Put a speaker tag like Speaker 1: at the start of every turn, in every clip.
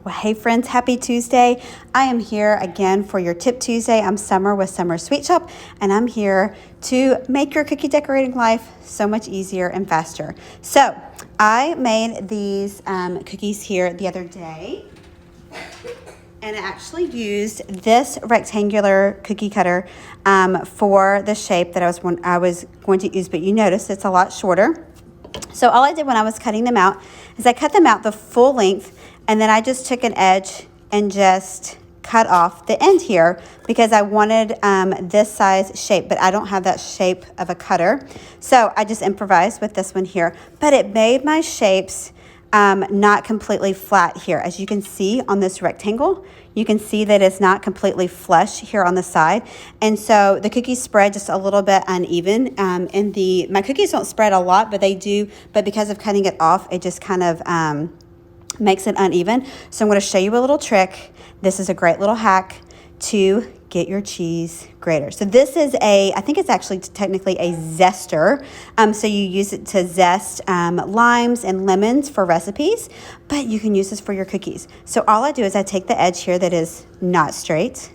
Speaker 1: Well, hey friends, happy Tuesday. I am here again for your Tip Tuesday. I'm Summer with Summer Sweet Shop, and I'm here to make your cookie decorating life so much easier and faster. So I made these cookies here the other day, and I actually used this rectangular cookie cutter for the shape that I was going to use, but you notice it's a lot shorter. So all I did when I was cutting them out is I cut them out the full length, and then I just took an edge and just cut off the end here because I wanted this size shape, but I don't have that shape of a cutter. So I just improvised with this one here, but it made my shapes not completely flat here. As you can see on this rectangle, you can see that it's not completely flush here on the side. And so the cookies spread just a little bit uneven. My cookies don't spread a lot, but they do. But because of cutting it off, it just kind of makes it uneven. So I'm going to show you a little trick. This is a great little hack to get your cheese grater. So this is I think it's actually technically a zester. So you use it to zest limes and lemons for recipes, but you can use this for your cookies. So all I do is I take the edge here that is not straight,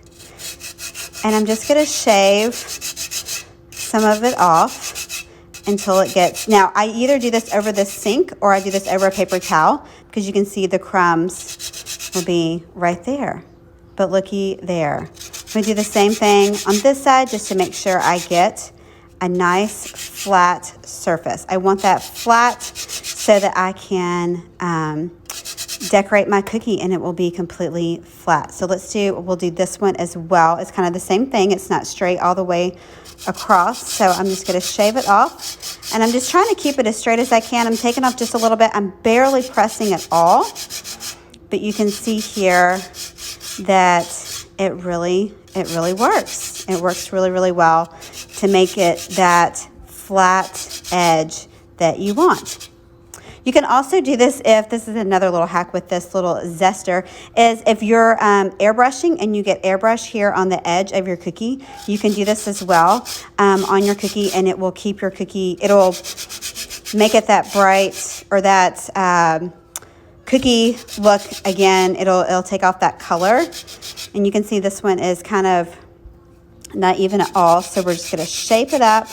Speaker 1: and I'm just gonna shave some of it off until it gets, now I either do this over the sink or I do this over a paper towel because you can see the crumbs will be right there. But looky there. I'm gonna do the same thing on this side just to make sure I get a nice flat surface. I want that flat so that I can decorate my cookie and it will be completely flat. So we'll do this one as well. It's kind of the same thing. It's not straight all the way across. So I'm just gonna shave it off, and I'm just trying to keep it as straight as I can. I'm taking off just a little bit. I'm barely pressing at all, but you can see here that it really works. It works really, really well to make it that flat edge that you want. You can also do this this is another little hack with this little zester, is if you're airbrushing and you get airbrush here on the edge of your cookie, you can do this as well on your cookie, and it will keep your cookie, it'll make it that bright or that cookie look again. It'll take off that color, and you can see this one is kind of not even at all. So we're just gonna shape it up,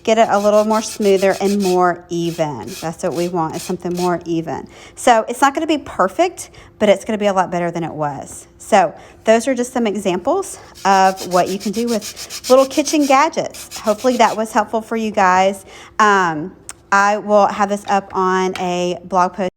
Speaker 1: get it a little more smoother and more even. That's what we want, is something more even. So it's not gonna be perfect, but it's gonna be a lot better than it was. So those are just some examples of what you can do with little kitchen gadgets. Hopefully that was helpful for you guys. I will have this up on a blog post